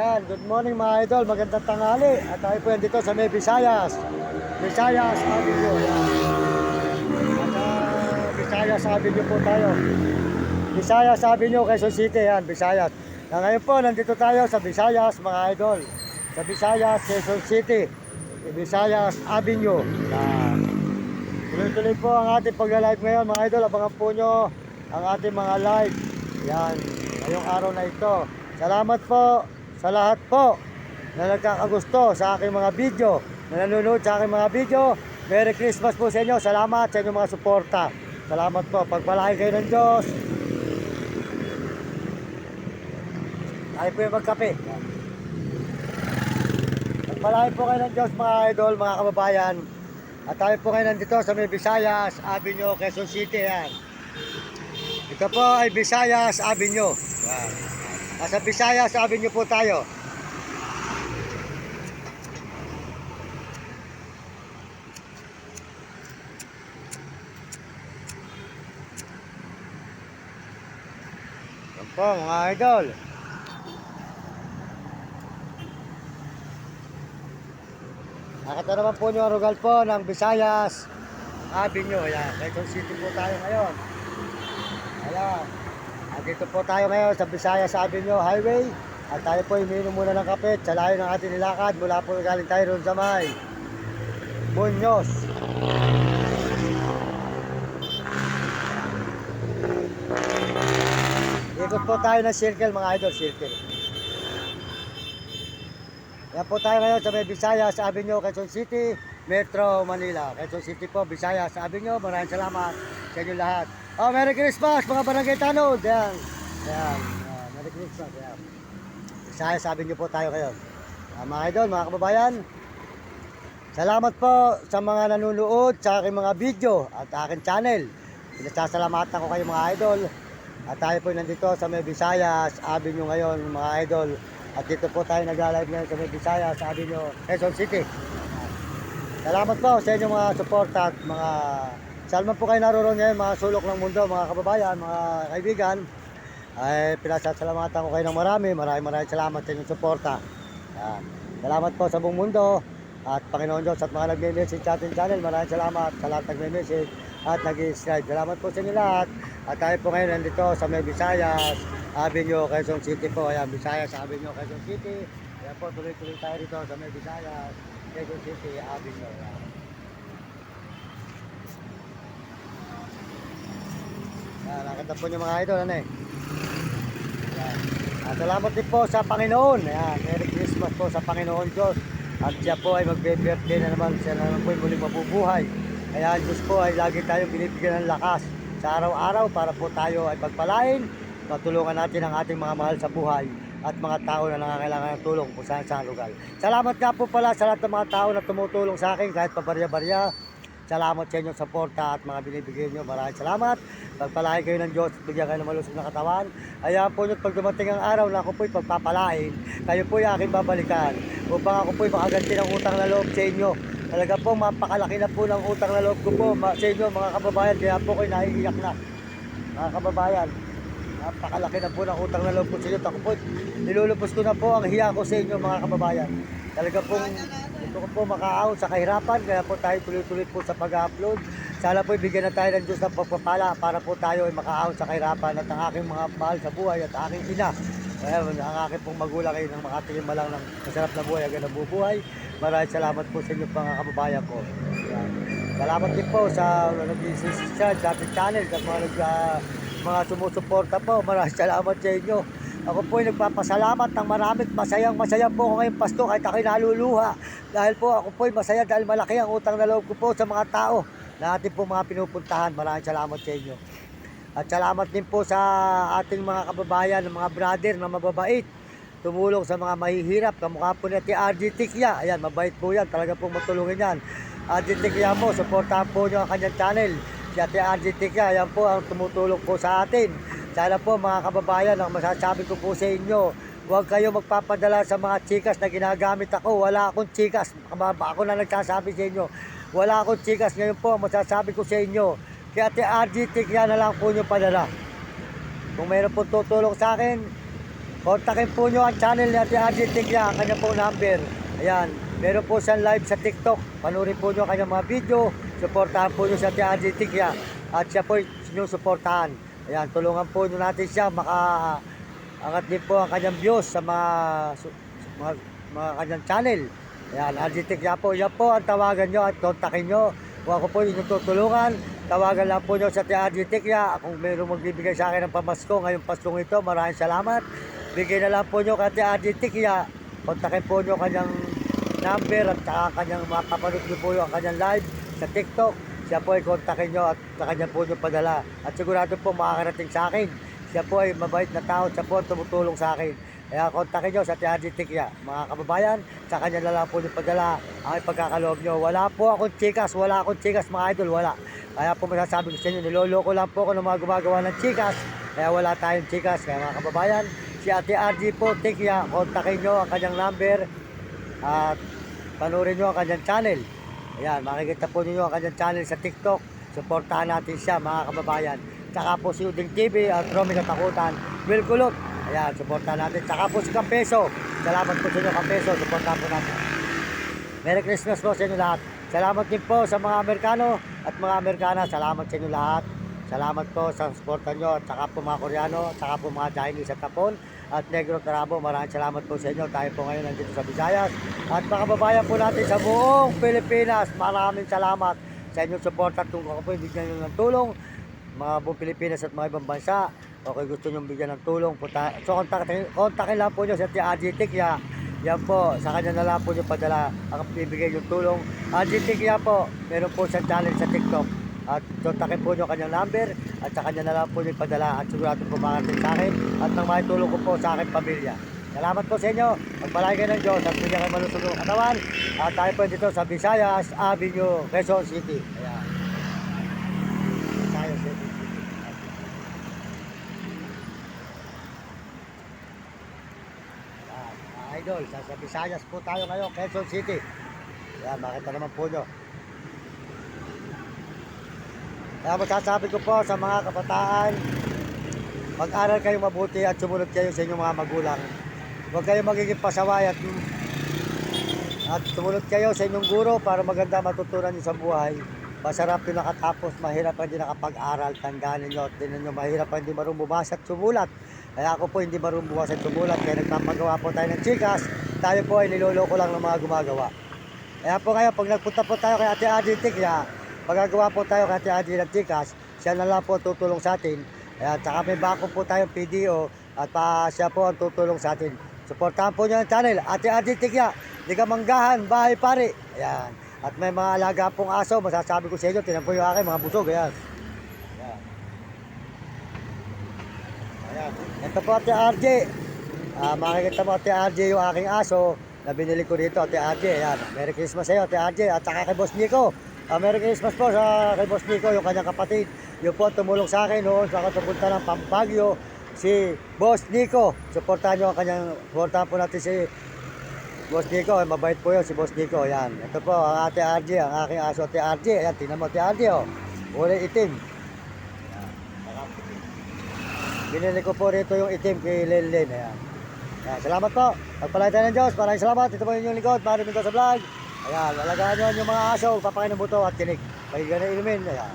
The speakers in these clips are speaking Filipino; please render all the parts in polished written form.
Ayan, good morning mga idol, magandang tanghali. At tayo po yan dito sa may Visayas. Visayas Avenue. Ayan. At Visayas Avenue po tayo. Visayas Avenue, Quezon City. Ayan, Visayas. Ngayon po, nandito tayo sa Visayas mga idol. Sa Visayas, Quezon City. Visayas Avenue. Ayan. Tuloy-tuloy po ang ating pagla-live ngayon mga idol. Abangan po nyo ang ating mga live. Ayan, ngayong araw na ito. Salamat po sa lahat po na nagkakagusto sa aking mga video, na nanonood sa aking mga video. Merry Christmas po sa inyo. Salamat sa inyong mga suporta. Salamat po. Pagpalain kayo ng Diyos. Tayo po yung magkape. Pagpalain po kayo ng Diyos mga idol, mga kababayan. At tayo po ngayon nandito sa may Visayas Avenue, Quezon City. Yan. Ito po ay Visayas Avenue. Yan. Nasa Visayas Avenue po tayo. Yan po mga idol. Nakita naman po nyo ang rugal po ng Visayas Avenue. Ayan, Quezon City po tayo ngayon. Ayan. At dito po tayo ngayon sa Visayas Avenue Highway. At tayo po umiinom muna ng kape sa layo ng ating nilakad. Mula po galing tayo ron sa may Muñoz. Ikot po tayo ng circle mga idol, circle. Yan po tayo ngayon sa may Visayas Avenue, Quezon City, Metro Manila. Quezon City po, Visayas Avenue. Maraming salamat sa inyo lahat. Oh, Merry Christmas mga barangay tanod. Yan. Yan. Merry Christmas. Yan. Visayas Avenue po tayo ngayon. Mga idol, mga kababayan, salamat po sa mga nanonood sa aking mga video at aking channel. Pinasasalamatan ko kayo mga idol. At tayo po nandito sa may Visayas Avenue ngayon mga idol. At dito po tayo nag-live ngayon sa may Visayas Avenue, Quezon City. Salamat po sa inyong mga support at mga salman po kayo naroon ngayon, mga sulok ng mundo, mga kababayan, mga kaibigan. Ay pinasasalamatan ko kayo ng maraming salamat sa inyong suporta. Salamat po sa buong mundo at Panginoon Diyos at mga nagme-message sa ating channel. Maraming salamat sa lahat nagme-message at nag-subscribe. Salamat po sa inyo lahat. At tayo po ngayon nandito sa may Visayas Avenue, Quezon City po. Ayan, Visayas Avenue, Quezon City. Ayan po, tuloy-tuloy tayo dito sa may Visayas, Quezon City Avenue. Ayan. Nakita po niyo mga idol, ano eh. Ayan. Salamat din po sa Panginoon. Ayan, Merry Christmas po sa Panginoon Diyos. At siya po ay magbe-birthday na naman. Siya na naman po ay muling mabubuhay. Ayan, Diyos po ay lagi tayong binibigyan ng lakas sa araw-araw para po tayo ay pagpalain. Matulungan natin ang ating mga mahal sa buhay at mga tao na nangangailangan ng tulong kung saan saan lugar. Salamat nga po pala sa lahat ng mga tao na tumutulong sa akin kahit pabarya-barya. Salamat sa inyong suporta at mga binibigay nyo. Maraming salamat. Pagpalain kayo ng Diyos, bigyan kayo ng malusog na katawan. Ayaw po nyo pag dumating ang araw na ako po'y pagpapalain, kayo po'y aking babalikan upang ako po'y makaganti ng utang na loob sa inyo. Talaga po, mapakalaki na po ng utang na loob ko po sa inyo mga kababayan. Kaya po ko'y naiiyak na mga kababayan. Napakalaki na po ng utang na loob ko sa inyo. Ako po, nilulupos ko na po ang hiya ko sa inyo mga kababayan. Talaga pong gusto ko po makaahon sa kahirapan. Kaya po tayo tuloy-tuloy po sa pag-upload. Sana po ibigyan na tayo ng Diyos ng pagpapala para po tayo ay makaahon sa kahirapan. At ang aking mga mahal sa buhay at aking ina, ang aking pong magulang ay nang makatingin malang ng masarap na buhay hanggang nabubuhay. Maraming salamat po sa inyo mga kababayan ko. Salamat din po sa nag-subscribe sa ating channel, sa mga sumusuporta po. Maraming salamat sa inyo. Ako po ay nagpapasalamat ng maraming masaya po ako ngayong Pasko kahit ako'y naluluha. Dahil po ako po ay masaya dahil malaki ang utang na loob ko po sa mga tao na ating po mga pinupuntahan. Maraming salamat sa inyo. At salamat din po sa ating mga kababayan, mga brother na mababait. Tumulong sa mga mahihirap. Kamukha po ni RG Tikya. Ayan, mabait po yan. Talaga pong matulungin yan. RG Tikya po, supportahan po nyo ang kanyang channel. Si RG Tikya, ayan po ang tumutulong po sa atin. Sana po mga kababayan, ang masasabi ko po sa inyo, huwag kayo magpapadala sa mga chikas na ginagamit ako. Wala akong chikas. Ako na nagsasabi sa inyo. Wala akong chikas. Ngayon po, masasabi ko sa inyo. Kaya RG Tikya na lang po nyo padala. Kung mayroon po tutulong sa akin, kontakin po nyo ang channel ni Ate RJ Tigya, ang kanya pong number. Ayan, meron po siyang live sa TikTok. Panurin po nyo ang kanyang mga video. Suportahan po nyo si Ate RJ Tigya. At siya po inyong suportahan. Ayan, tulungan po nyo natin siya. Angat din po ang kanyang views sa mga kanyang channel. Ayan, RJ Tigya po. Yan po ang tawagan nyo at kontakin nyo. Kung ako po inyong tutulungan, tawagan lang po nyo sa Ate RJ Tigya. Kung mayroong magbibigay sa akin ng pamasko ngayong Paskong ito, maraming salamat. Bigay na lang po nyo kay Ate RJ Tigya. Kontakin po nyo kanyang number at saka kanyang makapanood nyo po yung kanyang live sa TikTok. Siya po ay kontakin nyo at sa kanya po nyo padala. At sigurado po makakarating sa akin. Siya po ay mabait na tao. Siya po tumutulong sa akin. Kaya kontakin nyo sa Ate RJ Tigya. Mga kababayan, sa kanya na lang po nyo padala ang pagkakaloob nyo. Wala po akong chikas. Wala akong chikas mga idol. Wala. Kaya po masasabi ko sa inyo, niloloko lang po ako ng mga gumagawa ng chikas. Kaya wala tayong chikas. Kaya mga kababayan, si Ate RJ po Tigya, kontakin nyo ang kanyang number at panurin nyo ang kanyang channel. Ayan, makikita po ninyo ang kanyang channel sa TikTok. Suportahan natin siya mga kababayan. Tsaka po si Uding TV at Romy Katakutan, Will Kulot. Ayan, suportahan natin. Tsaka po si Campeso. Salamat po sa inyo Campeso. Suportahan po natin. Merry Christmas po sa inyo lahat. Salamat din po sa mga Amerikano at mga Amerikana. Salamat sa inyo lahat. Salamat po sa suporta nyo at saka po mga Koreano, at saka po mga Chinese at Tapon at Negro Tarabo. Maraming salamat po sa inyo. Tayo po ngayon nandito sa Visayas at mga kababayan po natin sa buong Pilipinas. Maraming salamat sa inyong suporta at kung ako po bigyan nyo ng tulong, mga buong Pilipinas at mga ibang bansa. Okay, gusto nyo bigyan ng tulong. So kontakin lang po nyo sa RJ Tigya. Yan po, sa kanya na lang po nyo padala ang bibigay yung tulong. RJ Tigya po, meron po siyang channel sa TikTok. At kontakin po nyo kanyang number at sa kanya na lang po nyo padala at sigurado po makarating sa akin at nang maitulong ko po sa aking pamilya. Salamat po sa inyo. Magpalay kayo ng Diyos at bigyan kayo malusog ng katawan. At tayo po dito sa Visayas Avenue, Quezon City. Ayan. Visayas City. Idol, sa Visayas po tayo ngayon, Quezon City. Ayan, makita naman po nyo. Kaya masasabi ko po sa mga kabataan, mag-aral kayo mabuti at sumunod kayo sa inyong mga magulang. Huwag kayo magiging pasaway at sumunod kayo sa inyong guro para maganda matutunan nyo sa buhay. Masarap yung nakatapos, mahirap ang hindi nakapag-aral. Tandaan ninyo at tinan nyo, mahirap ang hindi marunong bumasa at sumulat. Kaya ako po hindi marunong bumasa at sumulat. Kaya nagpapagawa po tayo ng chikas. Tayo po ay niloloko lang ng mga gumagawa. Kaya po ngayon, pag nagpunta po tayo kay Ate RJ Tigya, pagagawa po tayo kay Ate RJ ng chikas, siya na lang po tutulong sa atin. Ayan, tsaka may bako po tayong PDO at siya po ang tutulong sa atin. Suportahan po niyo ang channel, Ate RJ Tigya, Ligamanggahan, Bahay Pare. Ayan. At may mga alaga pong aso, masasabi ko sa inyo, tinan po yung akin, mga busog. Ayan. Ayan. Ayan. Ito po Ate RJ. Makikita mo Ate RJ yung aking aso na binili ko dito, Ate RJ. Ayan. Merry Christmas sa iyo, Ate RJ. At saka kay Boss Nico. Merry Christmas po sa kay Boss Nico, yung kanyang kapatid. Yung po tumulong sa akin noon sa kapunta ng Pampagyo, si Boss Nico. Suportahan nyo ang kanyang, suportahan po natin si Boss Nico. Mabait po yun si Boss Nico. Yan. Ito po ang Ate RJ, ang aking aso Ate RJ. Ayan, tingnan mo Ate RJ, oh. Kulay itim. Ayan. Binili ko po rito yung itim kay Lenlen. Ayan. Ayan. Salamat po. Pagpalay tayo ng Diyos. Maraming salamat. Ito po yung lingkod. Maraming Mingo sa vlog. Ayan, lalagaan nyo yung mga aso, papakin ng buto at tinik. Pahiga na inumin. Ayan.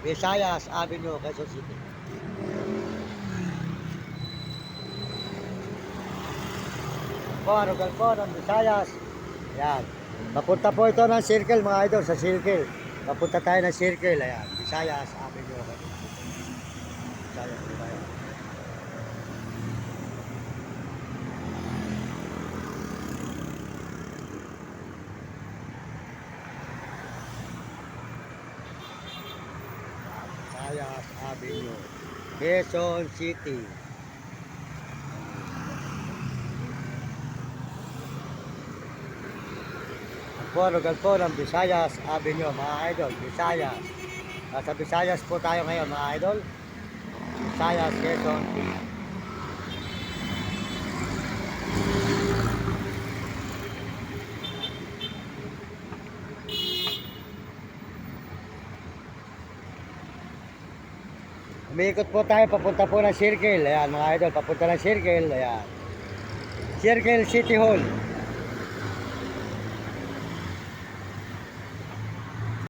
Visayas Avenue, Quezon City. Po, lugar po ng Visayas. Ayan. Papunta po ito ng circle mga idol, sa circle. Papunta tayo ng circle. Ayan, Visayas Avenue. Visayas, Visayas. Visayas Avenue, Quezon City. Po, lugar po ng Visayas Avenue, mga idol, Visayas. Sa Visayas po tayo ngayon, mga idol. Visayas, Quezon City. Umiikot po tayo, papunta po ng Circle. Ayan, mga idol, papunta ng Circle. Ayan. Circle City Hall.